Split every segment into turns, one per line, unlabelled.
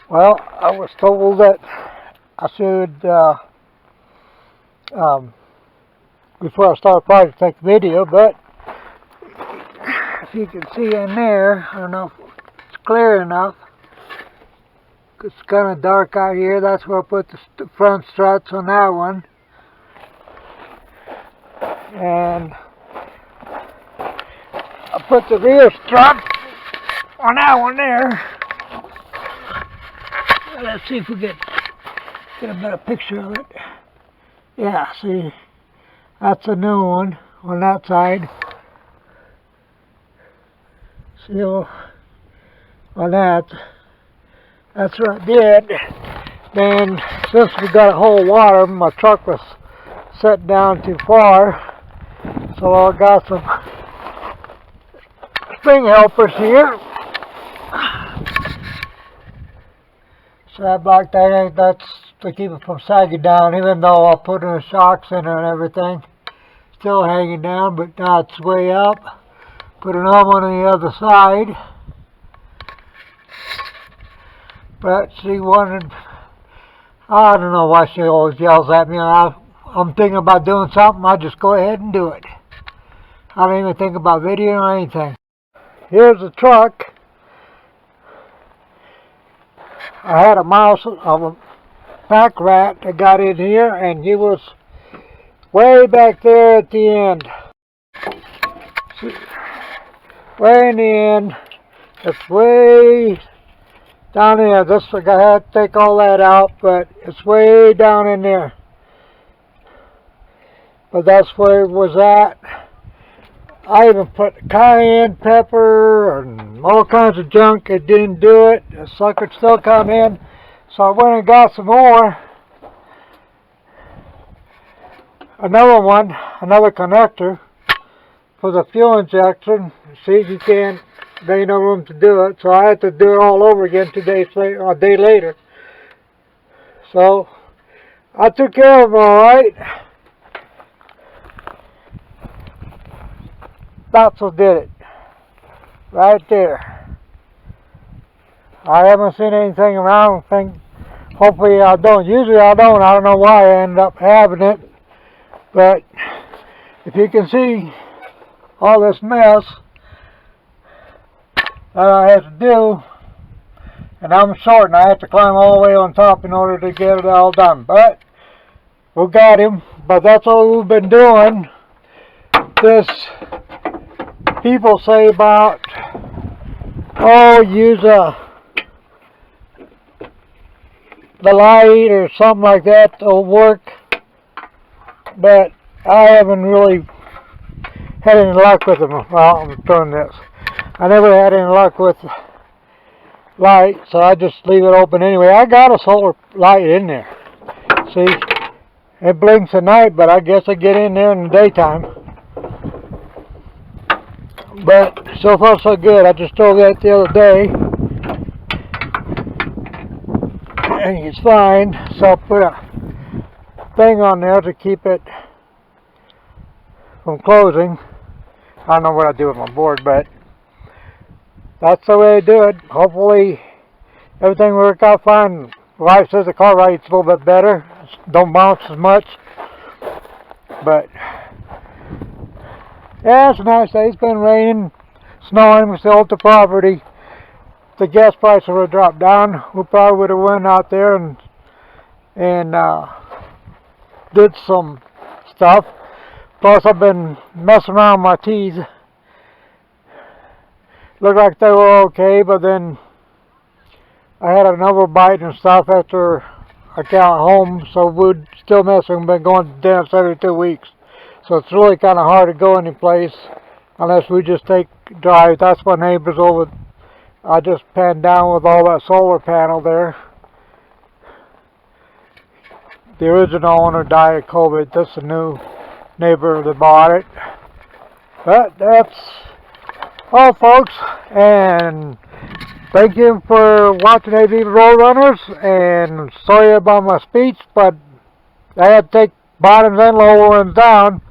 Well, I was told that I should, before I start the project, take a video, but if you can see in there, I don't know if it's clear enough. It's kind of dark out here. That's where I put the front struts on that one. And I put the rear strut on that one there. Let's see if we get a better picture of it. Yeah, see, that's a new one on that side. See, on that's what I did. Then, since we got a whole water, my truck was set down too far, so I got some spring helpers here. So I blocked that's to keep it from sagging down, even though I put in the shocks in it and everything. Still hanging down, but now it's way up. Put another one on the other side. But she wanted, I don't know why she always yells at me. I'm thinking about doing something, I just go ahead and do it. I don't even think about video or anything. Here's the truck. I had a mouse of a pack rat that got in here, and he was way back there at the end. See, way in the end. It's way down there. I had to take all that out, but it's way down in there. But that's where it was at. I even put cayenne pepper and all kinds of junk. It didn't do it. The sucker still come in. So I went and got some more. Another connector for the fuel injection. See, you can't, there ain't no room to do it. So I had to do it all over again 2 days later, or a day later. So I took care of them all right. That's what did it. Right there. I haven't seen anything around. Hopefully I don't. Usually I don't. I don't know why I ended up having it. But if you can see all this mess that I had to do, and I'm short and I have to climb all the way on top in order to get it all done. But we got him. But that's all we've been doing. This people say about, oh, use the light or something like that to work, but I haven't really had any luck with them. Well, I'm doing this. I never had any luck with light, so I just leave it open anyway. I got a solar light in there. See, it blinks at night, but I guess I get in there in the daytime. But so far so good. I just drove that the other day, and it's fine. So I put a thing on there to keep it from closing. I don't know what I do with my board, but that's the way I do it. Hopefully everything worked out fine. Wife says the car ride's a little bit better. Don't bounce as much, but yeah, it's a nice day. It's been raining, snowing. We still at the property. If the gas price would have dropped down, we probably would have went out there and did some stuff. Plus, I've been messing around with my teeth. Looked like they were okay, but then I had another bite and stuff after I got home, so we'd still messing. Been going to dentist every 2 weeks. So it's really kind of hard to go any place unless we just take drive. That's my neighbors over. I just panned down with all that solar panel there. The original owner died of COVID. That's a new neighbor that bought it. But that's all, folks. And thank you for watching AV Roadrunners. And sorry about my speech, but I had to take bottoms and lower ones down.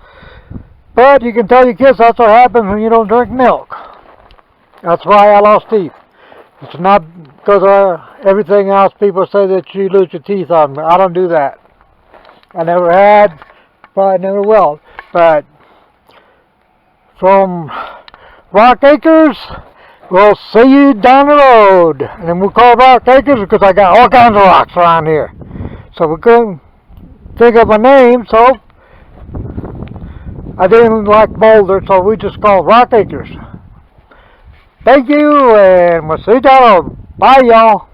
But you can tell your kids that's what happens when you don't drink milk. That's why I lost teeth. It's not because everything else people say that you lose your teeth on. I don't do that. I never had, probably never will. But from Rock Acres, we'll see you down the road. And then we'll call Rock Acres because I got all kinds of rocks around here. So we couldn't think of a name, so I didn't like Boulder, so we just called Rock Acres. Thank you, and we'll see you down the road. Bye, y'all.